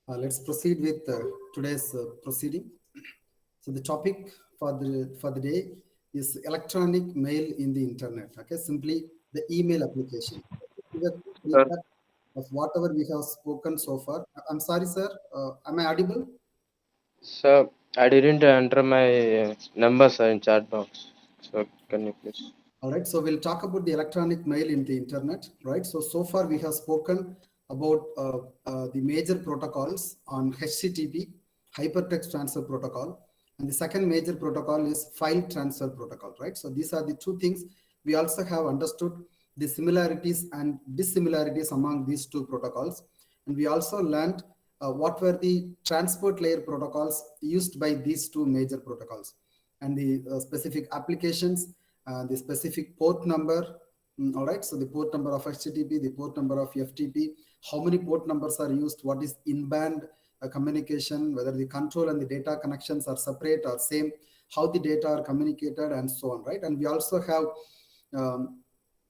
Let's proceed with today's proceeding. So the topic for the day is electronic mail in the internet. Okay, simply the email application. Give a Sir, recap of whatever we have spoken so far. I'm sorry, sir. Am I audible? sir, I didn't enter my number, sir, in chat box. So can you please? All right, so we'll talk about the electronic mail in the internet, right? So far we have spoken about the major protocols on HTTP, Hypertext Transfer Protocol, and the second major protocol is File Transfer Protocol, right? So these are the two things. We also have understood the similarities and dissimilarities among these two protocols, and we also learned what were the transport layer protocols used by these two major protocols and the specific applications, the specific port number. All right, so the port number of HTTP, the port number of FTP, how many port numbers are used, what is in-band communication, whether the control and the data connections are separate or same, how the data are communicated, and so on, right? And we also have um,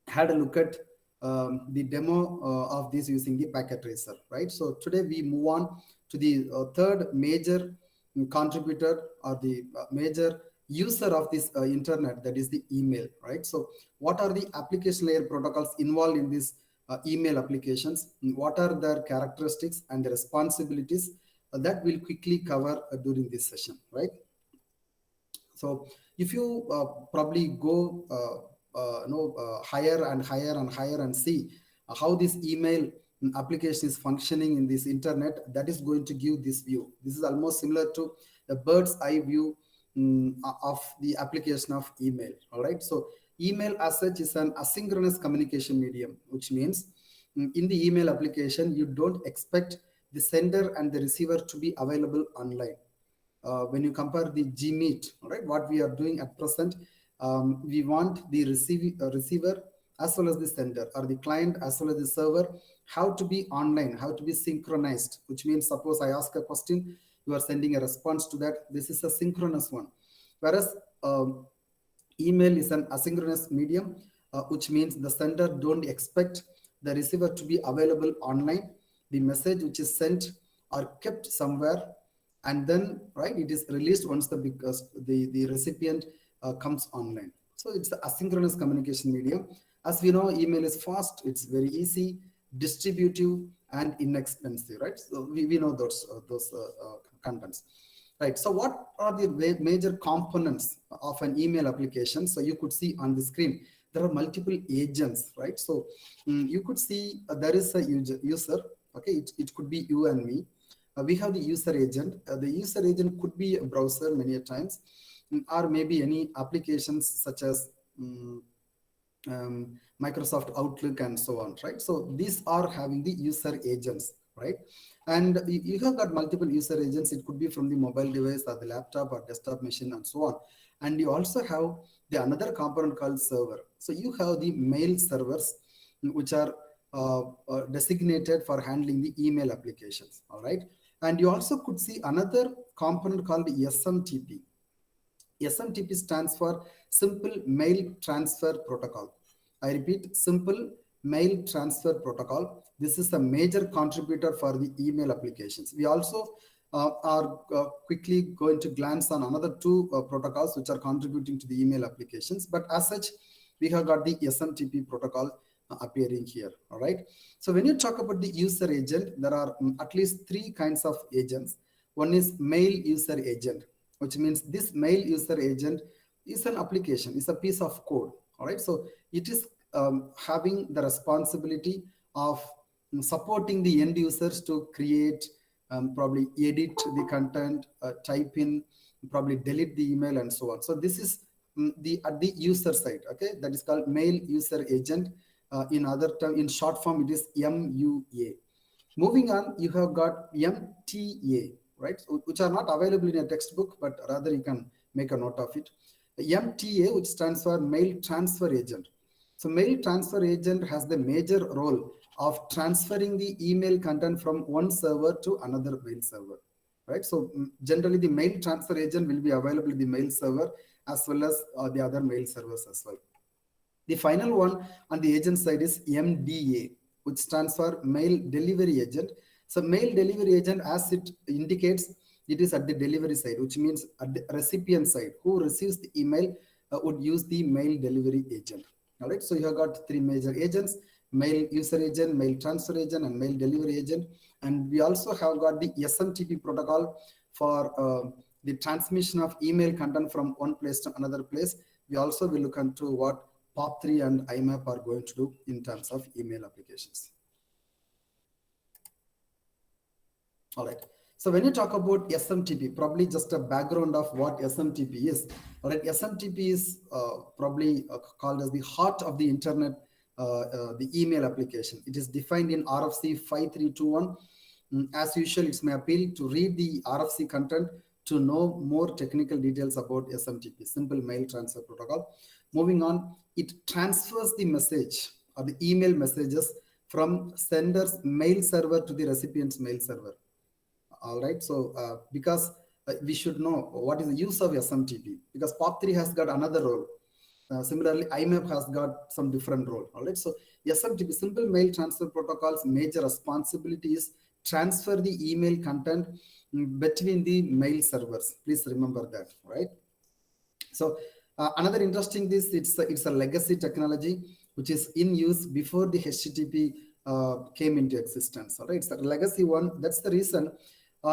had a look at the demo of this using the packet tracer, right? So today we move on to the third major contributor or the major user of this internet, that is the email, right? So what are the application layer protocols involved in these email applications? What are their characteristics and the responsibilities? That we'll quickly cover during this session, right? So if you probably go higher and higher and higher and see how this email application is functioning in this internet, that is going to give this view. This is almost similar to a bird's eye view of the application of email. All right. So email as such is an asynchronous communication medium, which means in the email application you don't expect the sender and the receiver to be available online. When you compare the Gmeet, right, what we are doing at present, we want the receiver as well as the sender, or the client as well as the server, how to be online, how to be synchronized, which means suppose I ask a question, you are sending a response to that. This is a synchronous one. Whereas email is an asynchronous medium, which means the sender don't expect the receiver to be available online. The message which is sent are kept somewhere, and then right it is released once the because the recipient comes online. So it's the asynchronous communication medium. As we know, email is fast, it's very easy, distributive, and inexpensive, right? So we know those contents. Right. So what are the major components of an email application? So you could see on the screen, there are multiple agents, right? So you could see there is a user. Okay, it could be you and me. We have the user agent. The user agent could be a browser many a times, or maybe any applications such as Microsoft Outlook and so on, right? So these are having the user agents, right? And you have got multiple user agents. It could be from the mobile device or the laptop or desktop machine and so on. And you also have the another component called server. So you have the mail servers, which are designated for handling the email applications, all right? And you also could see another component called SMTP. SMTP stands for Simple Mail Transfer Protocol. I repeat, Simple Mail Transfer Protocol. This is a major contributor for the email applications. We also are quickly going to glance on another two protocols which are contributing to the email applications. But as such, we have got the SMTP protocol appearing here. All right. So when you talk about the user agent, there are at least three kinds of agents. One is mail user agent, which means this mail user agent is an application, is a piece of code. All right. So it is having the responsibility of supporting the end users to create, probably edit the content, type in, probably delete the email, and so on. So this is the at the user side. Okay, that is called mail user agent. In other term, in short form, it is MUA. Moving on, you have got MTA, right, which are not available in a textbook, but rather you can make a note of it. MTA, which stands for Mail Transfer Agent. So Mail Transfer Agent has the major role of transferring the email content from one server to another mail server, right? So generally the Mail Transfer Agent will be available in the mail server as well as the other mail servers as well. The final one on the agent side is MDA, which stands for Mail Delivery Agent. So mail delivery agent, as it indicates, it is at the delivery side, which means at the recipient side. Who receives the email would use the mail delivery agent. All right. So you have got three major agents: mail user agent, mail transfer agent, and mail delivery agent. And we also have got the SMTP protocol for the transmission of email content from one place to another place. We also will look into what POP3 and IMAP are going to do in terms of email applications. All right. So when you talk about SMTP, probably just a background of what SMTP is. All right. SMTP is probably called as the heart of the internet, the email application. It is defined in RFC 5321. As usual, it's my appeal to read the RFC content to know more technical details about SMTP, Simple Mail Transfer Protocol. Moving on, it transfers the message or the email messages from sender's mail server to the recipient's mail server. All right. So because we should know what is the use of SMTP, because POP3 has got another role. Similarly, IMAP has got some different role. All right. So SMTP, Simple Mail Transfer Protocol's major responsibility is transfer the email content between the mail servers. Please remember that, right? So another interesting this, it's a legacy technology which is in use before the HTTP came into existence. All right. It's a legacy one. That's the reason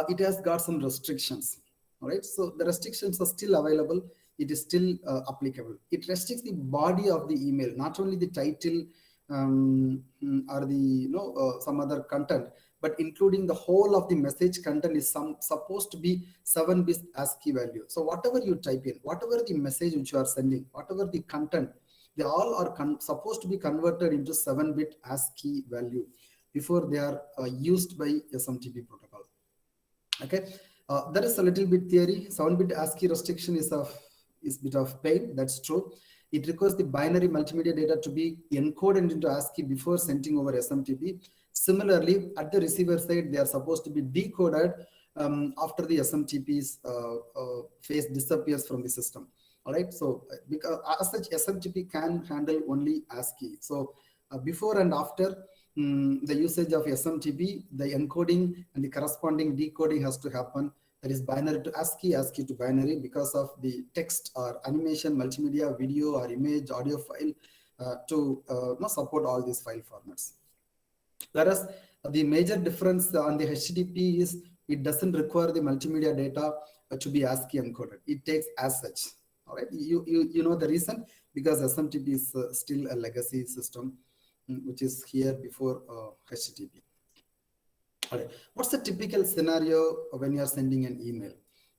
it has got some restrictions. All right. So the restrictions are still available. It is still applicable. It restricts the body of the email, not only the title or the some other content, but including the whole of the message content is supposed to be 7-bit ASCII value. So whatever you type in, whatever the message which you are sending, whatever the content, they all are supposed to be converted into 7-bit ASCII value before they are used by SMTP protocol. Okay, there is a little bit theory. 7-bit ASCII restriction is bit of pain. That's true. It requires the binary multimedia data to be encoded into ASCII before sending over SMTP. Similarly, at the receiver side, they are supposed to be decoded after the SMTP's phase disappears from the system. All right. So because as such, SMTP can handle only ASCII. So before and after the usage of SMTP, the encoding and the corresponding decoding has to happen. That is binary to ASCII, ASCII to binary, because of the text or animation, multimedia, video or image, audio file to support all these file formats. Whereas the major difference on the HTTP is it doesn't require the multimedia data to be ASCII encoded. It takes as such. All right, you know the reason, because SMTP is still a legacy system, which is here before HTTP. All right. What's the typical scenario when you are sending an email?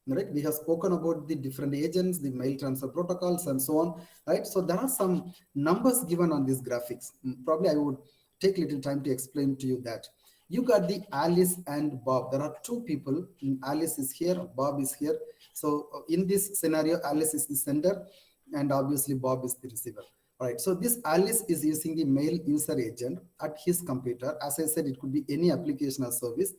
All right. We have spoken about the different agents, the mail transfer protocols, and so on. Right. So there are some numbers given on these graphics. Probably I would take little time to explain to you that. You got the Alice and Bob. There are two people. Alice is here, Bob is here. So in this scenario, Alice is the sender, and obviously Bob is the receiver. All right, so this Alice is using the mail user agent at his computer. As I said, it could be any application or service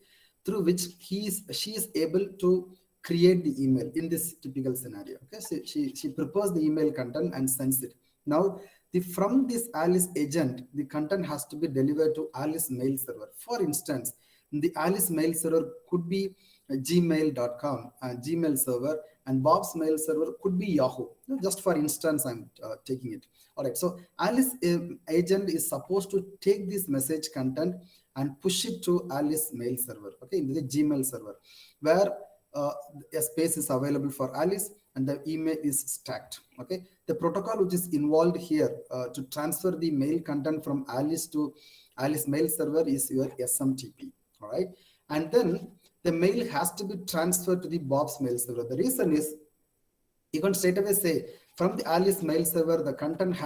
through which she is able to create the email in this typical scenario. Okay, so she prepares the email content and sends it. Now, from this Alice agent, the content has to be delivered to Alice mail server. For instance, the Alice mail server could be gmail.com, Gmail server, and Bob's mail server could be Yahoo. Just for instance, I'm taking it. All right, so Alice agent is supposed to take this message content and push it to Alice mail server, okay, in the Gmail server, where a space is available for Alice and the email is stacked. Okay, the protocol which is involved here to transfer the mail content from Alice to Alice mail server is your SMTP. All right, and then the mail has to be transferred to the Bob's mail server. The reason is, you can straight away say from the Alice mail server, the content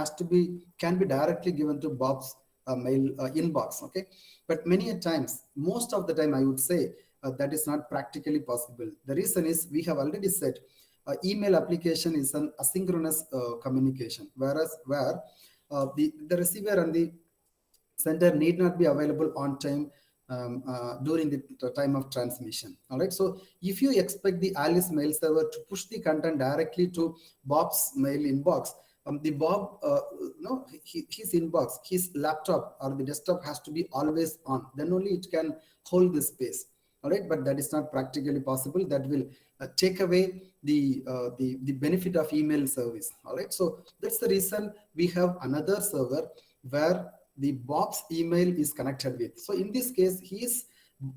can be directly given to Bob's mail inbox. Okay, but many a times, most of the time, I would say that is not practically possible. The reason is, we have already said email application is an asynchronous communication, where the receiver and the sender need not be available on time during the time of transmission. All right, so if you expect the Alice mail server to push the content directly to Bob's mail inbox, the Bob, no, his inbox, his laptop or the desktop has to be always on. Then only it can hold the space. All right, but that is not practically possible. That will take away the benefit of email service. All right, so that's the reason we have another server where the Bob's email is connected with. So in this case,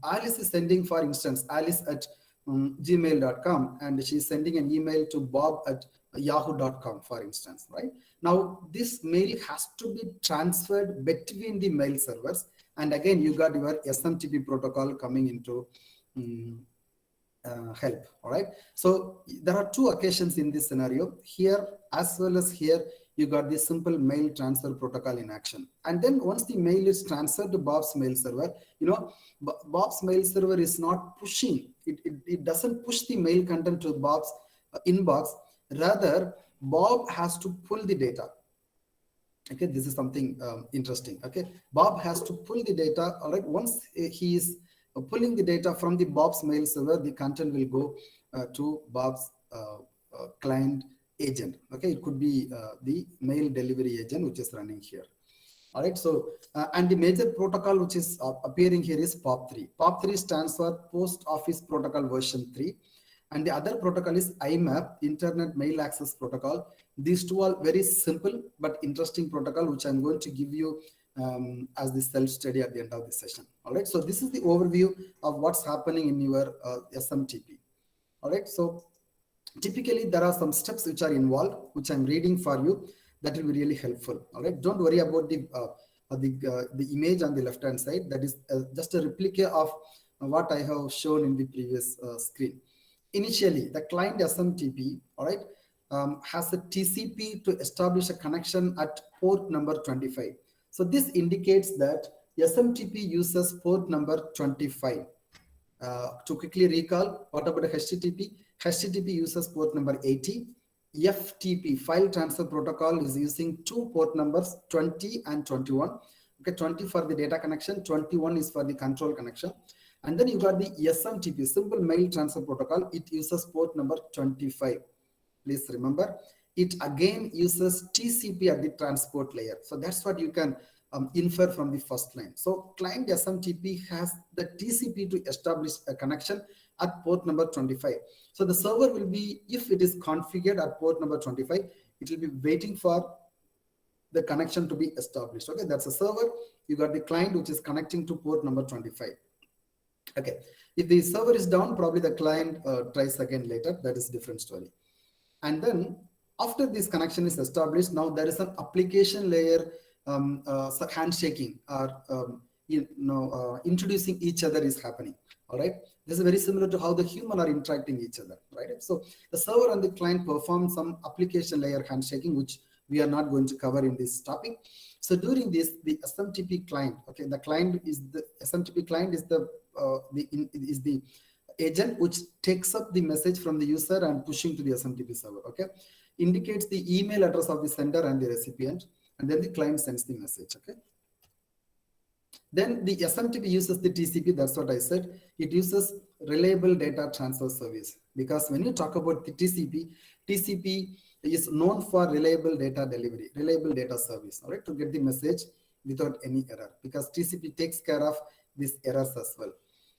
Alice is sending, for instance, Alice at gmail.com, and she's sending an email to Bob at yahoo.com, for instance, right? Now, this mail has to be transferred between the mail servers. And again, you got your SMTP protocol coming into help. All right. So there are two occasions in this scenario. Here as well as here, you got this simple mail transfer protocol in action. And then once the mail is transferred to Bob's mail server, Bob's mail server is not pushing. It doesn't push the mail content to Bob's inbox. Rather, Bob has to pull the data. Okay, this is something interesting. Okay, Bob has to pull the data. All right, once he is pulling the data from the Bob's mail server, the content will go to Bob's client agent. Okay, it could be the mail delivery agent which is running here. All right, so and the major protocol which is appearing here is POP3. POP3 stands for Post Office Protocol version 3. And the other protocol is IMAP, Internet Mail Access Protocol. These two are very simple but interesting protocol, which I'm going to give you as the self-study at the end of the session. All right, so this is the overview of what's happening in your SMTP. All right, so typically there are some steps which are involved, which I'm reading for you. That will be really helpful. All right, don't worry about the image on the left-hand side. That is just a replica of what I have shown in the previous screen. Initially, the client SMTP, all right, has a TCP to establish a connection at port number 25. So this indicates that SMTP uses port number 25. To quickly recall, what about HTTP? HTTP uses port number 80. FTP, File Transfer Protocol, is using two port numbers, 20 and 21. Okay, 20 for the data connection, 21 is for the control connection. And then you got the SMTP, Simple Mail Transfer Protocol. It uses port number 25. Please remember, it again uses TCP at the transport layer. So that's what you can infer from the first line. So client SMTP has the TCP to establish a connection at port number 25. So the server will be, if it is configured at port number 25, it will be waiting for the connection to be established. Okay, that's a server. You got the client which is connecting to port number 25. Okay, if the server is down, probably the client tries again later. That is a different story. And then after this connection is established, now there is an application layer handshaking or introducing each other is happening. All right, this is very similar to how the human are interacting each other, right? So the server and the client perform some application layer handshaking, which we are not going to cover in this topic. So during this, the SMTP client, okay, the client is the SMTP client is the agent which takes up the message from the user and pushing to the SMTP server. Okay, indicates the email address of the sender and the recipient, and then the client sends the message. Okay. Then the SMTP uses the TCP. That's what I said. It uses reliable data transfer service, because when you talk about the TCP is known for reliable data delivery, reliable data service, all right, to get the message without any error, because TCP takes care of these errors as well.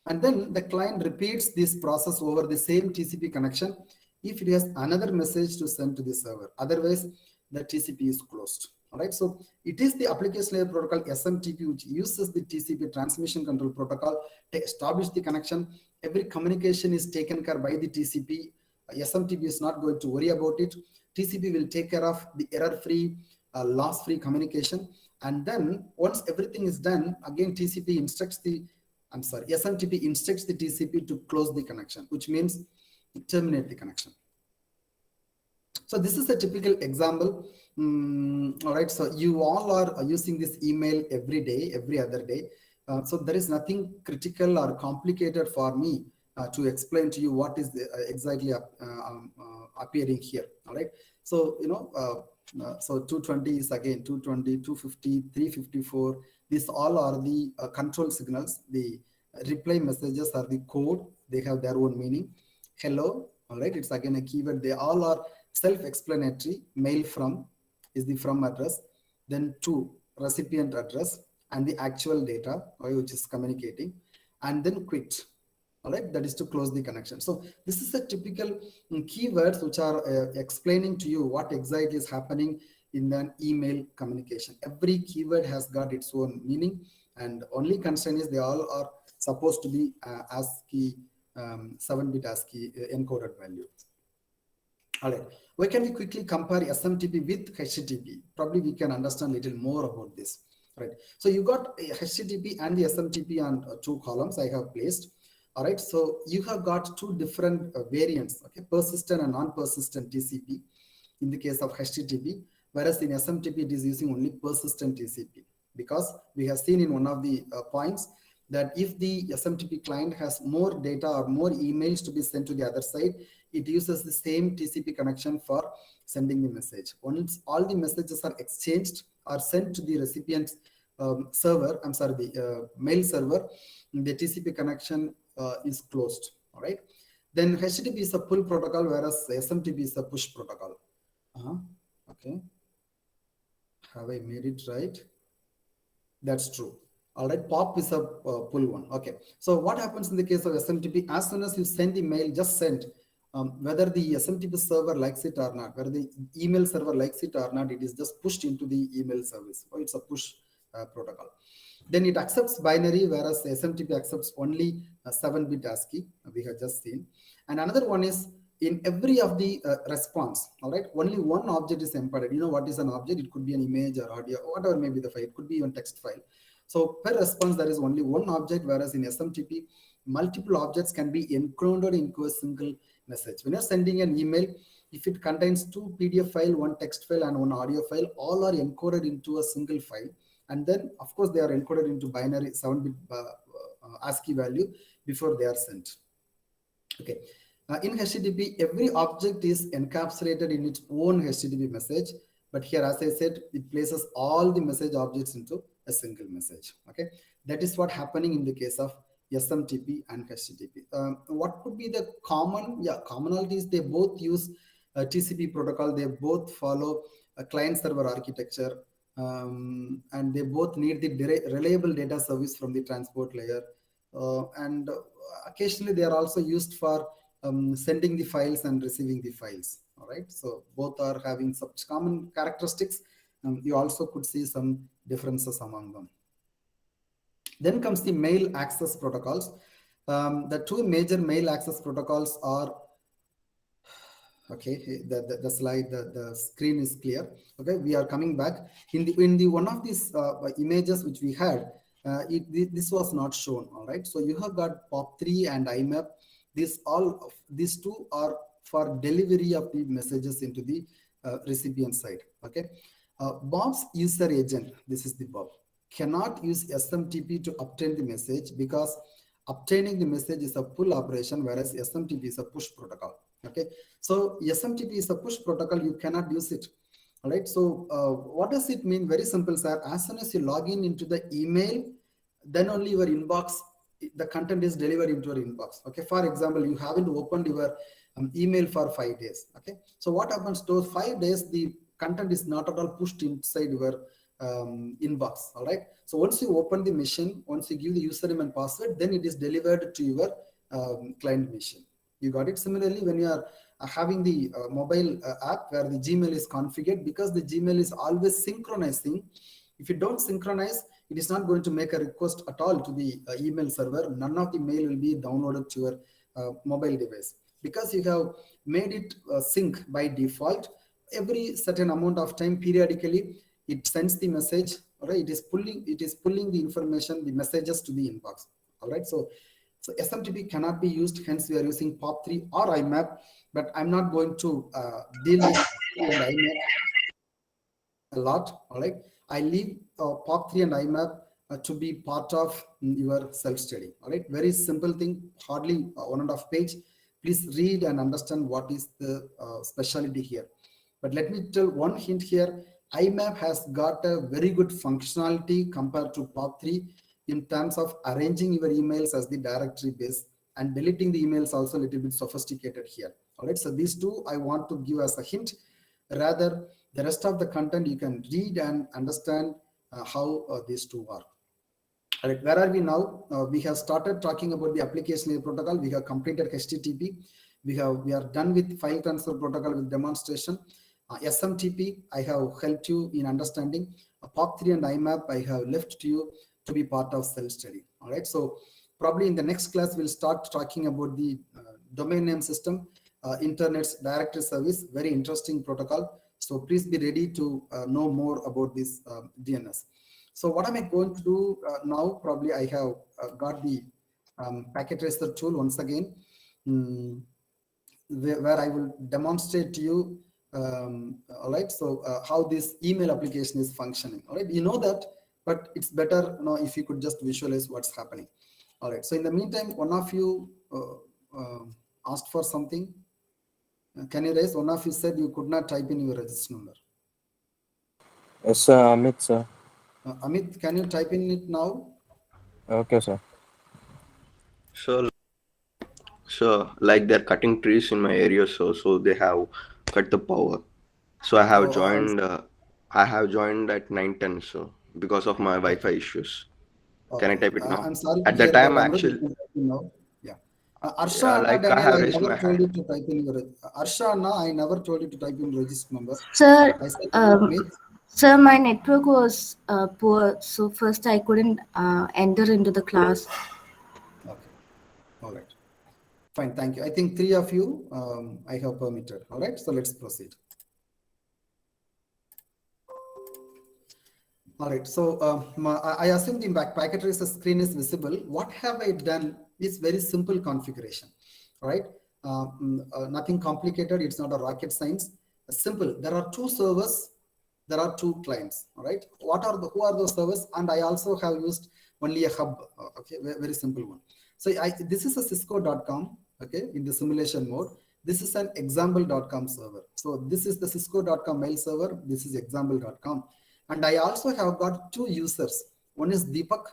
And then the client repeats this process over the same TCP connection if it has another message to send to the server. Otherwise, the TCP is closed. All right, so it is the application layer protocol SMTP which uses the TCP, transmission control protocol, to establish the connection. Every communication is taken care by the TCP. SMTP is not going to worry about it. TCP will take care of the error-free, loss-free communication. And then once everything is done, again SMTP instructs the TCP to close the connection, which means terminate the connection. So this is a typical example. All right, so you all are using this email every day, every other day. So there is nothing critical or complicated for me to explain to you what is exactly appearing here. All right, so so 220 is again 220, 250, 354. These all are the control signals. The reply messages are the code. They have their own meaning. Hello, all right, it's again a keyword. They all are self-explanatory. Mail from, is the from address, then to recipient address and the actual data, which is communicating, and then quit. All right, that is to close the connection. So this is a typical keywords which are explaining to you what exactly is happening in an email communication. Every keyword has got its own meaning, and only concern is they all are supposed to be ASCII 7-bit ASCII encoded value. All right, why can we quickly compare SMTP with HTTP? Probably we can understand a little more about this. Right, so you got HTTP and the SMTP on two columns I have placed. All right, so you have got two different variants, okay, persistent and non-persistent TCP in the case of HTTP, whereas in SMTP it is using only persistent TCP, because we have seen in one of the points that if the SMTP client has more data or more emails to be sent to the other side, it uses the same TCP connection for sending the message. Once all the messages are exchanged or sent to the recipient server, I'm sorry, the mail server, the TCP connection is closed. All right. Then HTTP is a pull protocol, whereas SMTP is a push protocol. Okay. Have I made it right? That's true. All right. POP is a pull one. Okay. So what happens in the case of SMTP? As soon as you send the mail, just send. Whether the SMTP server likes it or not, whether the email server likes it or not, it is just pushed into the email service. So it's a push protocol. Then it accepts binary, whereas SMTP accepts only 7-bit ASCII, we have just seen. And another one is in every of the response, all right, only one object is embedded. You know what is an object? It could be an image or audio, whatever may be the file. It could be even text file. So per response, there is only one object, whereas in SMTP, multiple objects can be encoded into a single message. When you're sending an email, if it contains two PDF file, one text file, and one audio file, all are encoded into a single file. And then, of course, they are encoded into binary 7-bit ASCII value before they are sent. Okay. In HTTP, every object is encapsulated in its own HTTP message. But here, as I said, it places all the message objects into a single message. Okay. That is what happening in the case of SMTP and HTTP. What could be the common? Yeah, commonalities. They both use TCP protocol. They both follow a client-server architecture. And they both need the reliable data service from the transport layer. And occasionally they are also used for sending the files and receiving the files. All right. So both are having such common characteristics. You also could see some differences among them. Then comes the mail access protocols. The two major mail access protocols are, okay, the slide, the screen is clear. Okay, we are coming back. In the one of these images which we had, this was not shown. All right, so you have got POP3 and IMAP. These two are for delivery of the messages into the recipient side. Okay, Bob's user agent, this is the Bob, cannot use SMTP to obtain the message, because obtaining the message is a pull operation, whereas SMTP is a push protocol. Okay, so SMTP is a push protocol, you cannot use it. All right, so what does it mean? Very simple, sir. As soon as you log in into the email, then only your inbox, the content is delivered into your inbox. Okay, for example, you haven't opened your email for 5 days. Okay, so what happens? Those 5 days, the content is not at all pushed inside your inbox. All right, so once you open the machine, once you give the username and password, then it is delivered to your client machine. You got it? Similarly, when you are having the mobile app where the Gmail is configured, because the Gmail is always synchronizing. If you don't synchronize, it is not going to make a request at all to the email server. None of the mail will be downloaded to your mobile device, because you have made it sync by default. Every certain amount of time, periodically, it sends the message. All right, it is pulling the information, the messages to the inbox. All right, so SMTP cannot be used. Hence, we are using POP3 or IMAP. But I'm not going to deal with IMAP a lot. All right, I leave POP3 and IMAP to be part of your self-study. All right, very simple thing, hardly 1.5 page. Please read and understand what is the specialty here. But let me tell one hint here. IMAP has got a very good functionality compared to POP3 in terms of arranging your emails as the directory base, and deleting the emails also a little bit sophisticated here. All right, so these two I want to give as a hint. Rather, the rest of the content you can read and understand how these two are. All right, where are we now? We have started talking about the application layer protocol. We have completed HTTP. We are done with file transfer protocol with demonstration. SMTP, I have helped you in understanding. POP3 and IMAP, I have left to you to be part of self-study. All right, so probably in the next class, we'll start talking about the domain name system, Internet's directory service, very interesting protocol. So please be ready to know more about this DNS. So what am I going to do now? Probably I have got the packet tracer tool once again, where I will demonstrate to you, all right, so how this email application is functioning. All right, you know that, but it's better if you could just visualize what's happening. All right, so in the meantime, one of you asked for something. Can you raise? One of you said you could not type in your register number. Yes, sir, Amit, sir. Amit, can you type in it now? Okay, sir. So like they're cutting trees in my area, so they have cut the power. So I have joined. I have joined at 9:10, so because of my Wi-Fi issues. Can I type it now? I'm sorry At to the hear time, that. actually, Now. Yeah. Arsha Anna like I Daniel, have I raised never my told you hand. to type in your Arsha Anna, I never told you to type in register number. Sir, I said, sir, my network was poor, so first I couldn't enter into the class. Okay. All right. Fine. Thank you. I think 3 of you I have permitted. All right. So let's proceed. All right. So I assume the packet tracer screen is visible. What have I done is very simple configuration. All right. Nothing complicated. It's not a rocket science. Simple. There are 2 servers. There are 2 clients. All right. Who are those servers? And I also have used only a hub. Okay. Very simple one. So this is a cisco.com. Okay. In the simulation mode. This is an example.com server. So this is the cisco.com mail server. This is example.com. And I also have got 2 users. One is Deepak.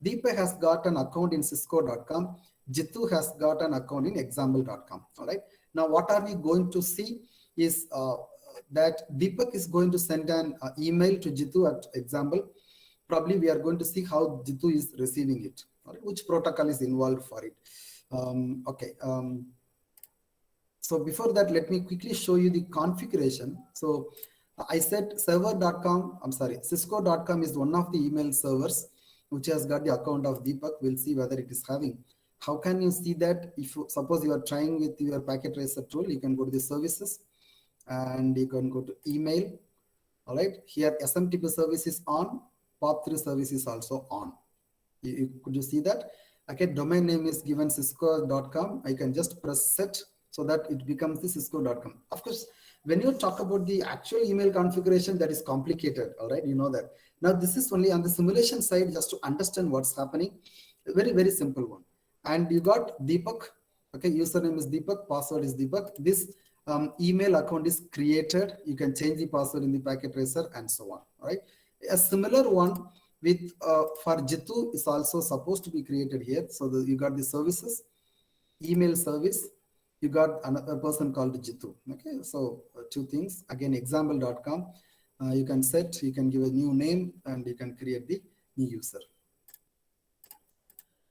Deepak has got an account in cisco.com. Jitu has got an account in example.com. All right. Now, what are we going to see is that Deepak is going to send an email to Jitu at example. Probably we are going to see how Jitu is receiving it. All right, which protocol is involved for it. Okay. So before that, let me quickly show you the configuration. So I said server.com, I'm sorry, cisco.com is one of the email servers which has got the account of Deepak. We'll see whether it is having. How can you see that? If you, suppose you are trying with your packet tracer tool, you can go to the services and you can go to email. All right, here SMTP service is on, POP3 service is also on. Could you see that? Okay, domain name is given cisco.com. I can just press set so that it becomes the cisco.com. Of course, when you talk about the actual email configuration, that is complicated. All right, you know that. Now, this is only on the simulation side, just to understand what's happening. A very, very simple one. And you got Deepak. Okay, username is Deepak, password is Deepak. This email account is created. You can change the password in the packet tracer and so on. All right. A similar one with for Jitu is also supposed to be created here. So you got the services, email service. You got another person called Jitu. Okay, so 2 things. Again, example.com. You can set, you can give a new name, and you can create the new user.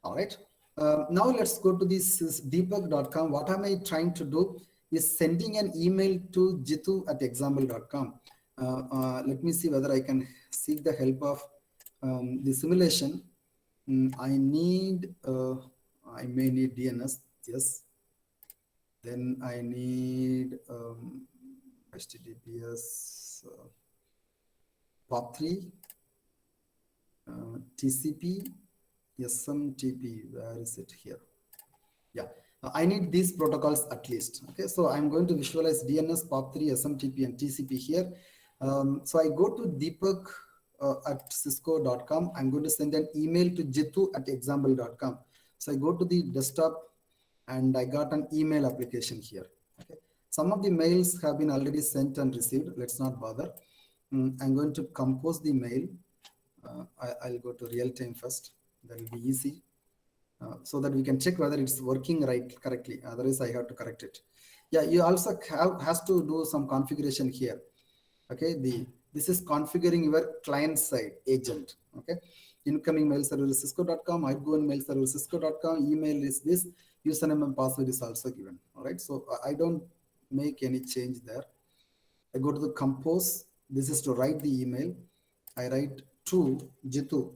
All right. Now let's go to this Deepak.com. What am I trying to do is sending an email to Jitu at example.com. Let me see whether I can seek the help of the simulation. I need, I may need DNS. Yes. Then I need HTTPS POP3, TCP, SMTP. Where is it here? Yeah, I need these protocols at least. Okay, so I'm going to visualize DNS, POP3, SMTP, and TCP here. So I go to Deepak at cisco.com. I'm going to send an email to Jitu at example.com. So I go to the desktop and I got an email application here. Okay. Some of the mails have been already sent and received. Let's not bother. I'm going to compose the mail. I'll go to real time first. That will be easy. So that we can check whether it's working correctly. Otherwise, I have to correct it. Yeah, you also has to do some configuration here. Okay, this is configuring your client side agent. Okay, incoming mail server is cisco.com, outgoing mail server is cisco.com, email is this, username and password is also given. All right, so I don't make any change there. I go to the compose. This is to write the email. I write to Jitu,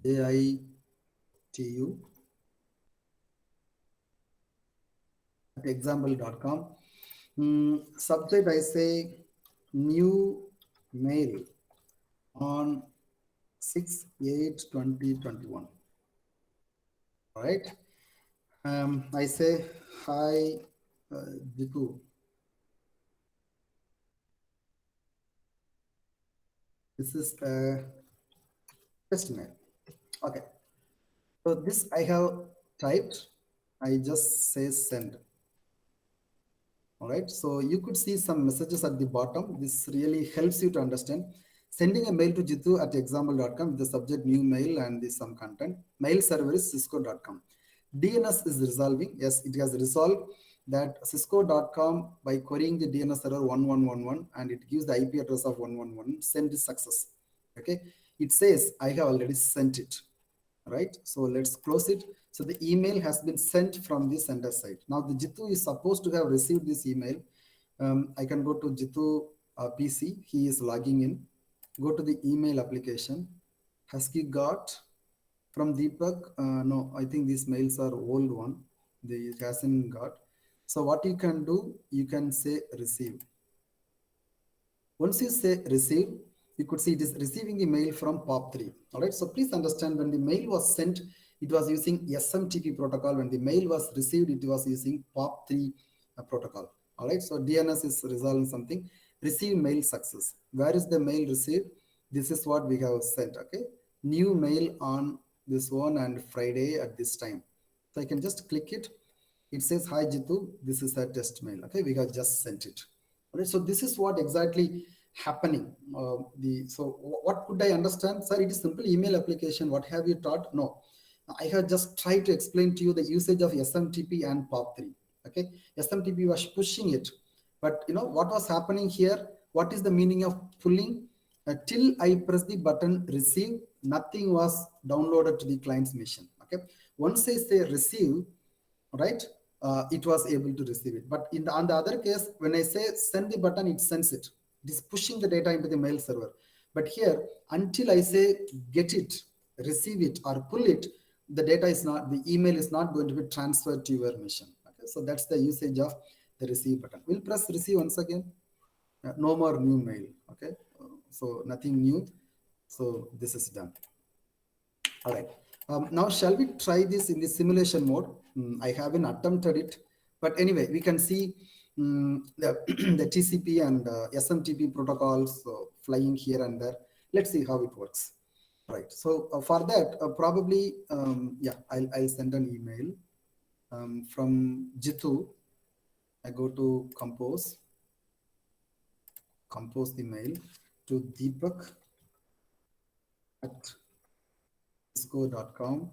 Jitu at example.com. Subject, I say new mail on 6/8/2021. All right. I say hi, Jitu. This is a test mail. Okay. So this I have typed. I just say send. All right. So you could see some messages at the bottom. This really helps you to understand. Sending a mail to Jitu at example.com with the subject new mail and the some content. Mail server is cisco.com. DNS is resolving. Yes, it has resolved that cisco.com by querying the DNS server 1111 and it gives the IP address of 111. Send is success. Okay. It says I have already sent it. Right. So let's close it. So the email has been sent from the sender side. Now the Jitu is supposed to have received this email. I can go to Jitu PC. He is logging in. Go to the email application. Has he got from Deepak? No, I think these mails are old one. They hasn't got. So what you can do, you can say receive. Once you say receive, you could see it is receiving the mail from POP3. All right. So please understand when the mail was sent, it was using SMTP protocol. When the mail was received, it was using POP3 protocol. All right. So DNS is resolving something. Receive mail success. Where is the mail received? This is what we have sent. Okay. New mail on this one and Friday at this time. So I can just click it. It says, hi Jitu, this is a test mail. Okay. We have just sent it. All right, so this is what exactly happening. What could I understand? Sir, it is simple email application. What have you taught? No, I have just tried to explain to you the usage of SMTP and POP3. Okay, SMTP was pushing it, but you know what was happening here? What is the meaning of pulling? Till I press the button receive, nothing was downloaded to the client's machine. Okay, once I say receive, right? It was able to receive it. But on the other case, when I say send the button, it sends it. It is pushing the data into the mail server. But here, until I say get it, receive it, or pull it, the data is not, the email is not going to be transferred to your machine. Okay, so that's the usage of the receive button. We'll press receive once again. No more new mail. Okay, so nothing new. So this is done. All right. Now, shall we try this in the simulation mode? I haven't attempted it, but anyway, we can see the, the TCP and SMTP protocols flying here and there. Let's see how it works. Right. So for that, probably, yeah, I'll send an email from Jitu. I go to compose the mail to Deepak at cisco.com.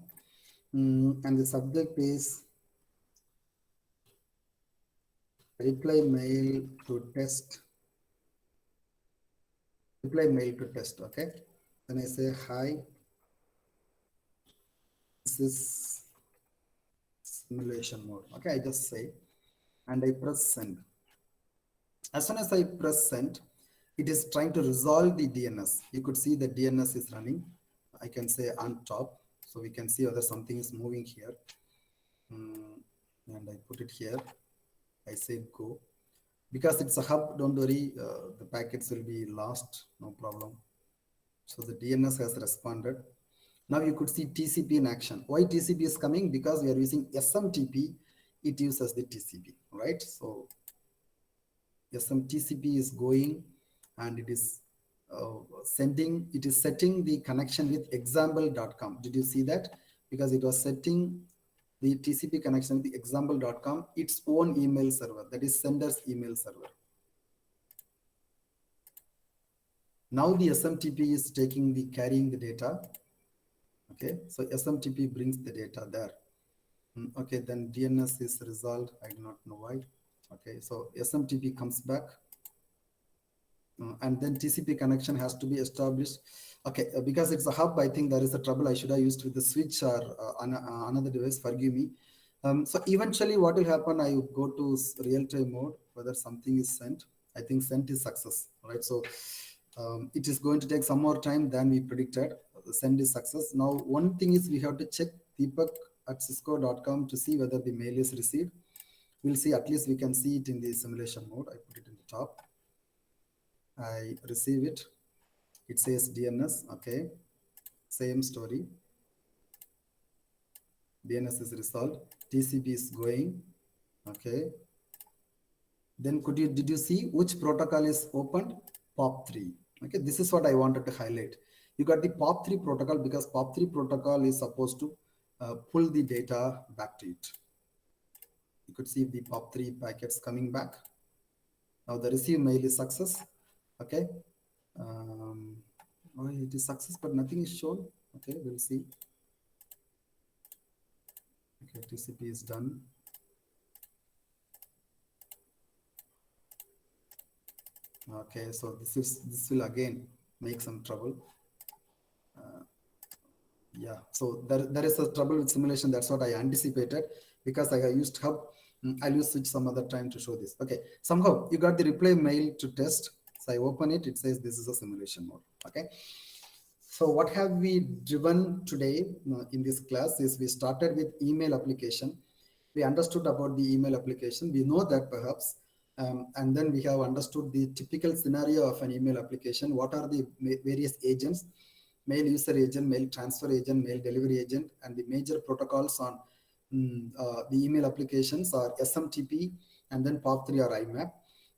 And the subject is reply mail to test. Okay. Then I say hi. This is simulation mode. Okay, I just say, and I press send. As soon as I press send, it is trying to resolve the DNS. You could see the DNS is running. I can say on top. So we can see whether something is moving here. And I put it here. I say go. Because it's a hub, don't worry, the packets will be lost, no problem. So the DNS has responded. Now you could see TCP in action. Why TCP is coming? Because we are using SMTP, it uses the TCP, right? So SMTCP is going and it is setting the connection with example.com. Did you see that? Because it was setting the TCP connection with the example.com, its own email server, that is sender's email server. Now the SMTP is carrying the data. Okay, so SMTP brings the data there. Okay, then DNS is resolved. I do not know why. Okay, so SMTP comes back. and then TCP connection has to be established. Okay, because it's a hub, I think there is a trouble. I should have used with the switch or another device, forgive me. So eventually what will happen, I would go to real-time mode, whether something is sent. I think sent is success, right? So it is going to take some more time than we predicted. The send is success. Now, one thing is we have to check Deepak at cisco.com to see whether the mail is received. We'll see, at least we can see it in the simulation mode. I put it in the top. I receive it. It says DNS, okay. Same story. DNS is resolved. TCP is going, okay. Then did you see which protocol is opened? POP3. Okay, this is what I wanted to highlight. You got the POP3 protocol because POP3 protocol is supposed to pull the data back to it. You could see the POP3 packets coming back. Now the receive mail is success. Okay. Oh, it is success, but nothing is shown. Okay, we'll see. Okay, TCP is done. Okay, so this will again make some trouble. Yeah, so there is a trouble with simulation. That's what I anticipated because I have used hub. I'll use switch some other time to show this. Okay, somehow you got the reply mail to test. So I open it, it says this is a simulation mode. Okay, so what have we driven today in this class is we started with email application. We understood about the email application. We know that perhaps, and then we have understood the typical scenario of an email application. What are the various agents? Mail user agent, mail transfer agent, mail delivery agent, and the major protocols on the email applications are SMTP and then POP3 or IMAP.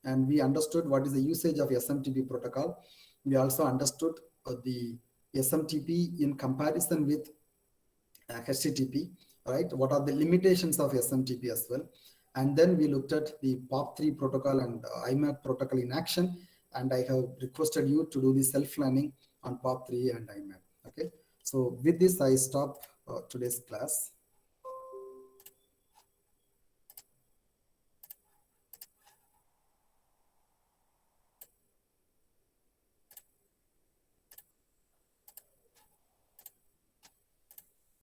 And we understood what is the usage of SMTP protocol. We also understood the SMTP in comparison with HTTP, right? What are the limitations of SMTP as well? And then we looked at the POP3 protocol and IMAP protocol in action. And I have requested you to do the self-learning on POP3 and IMAP. Okay, so with this, I stop today's class.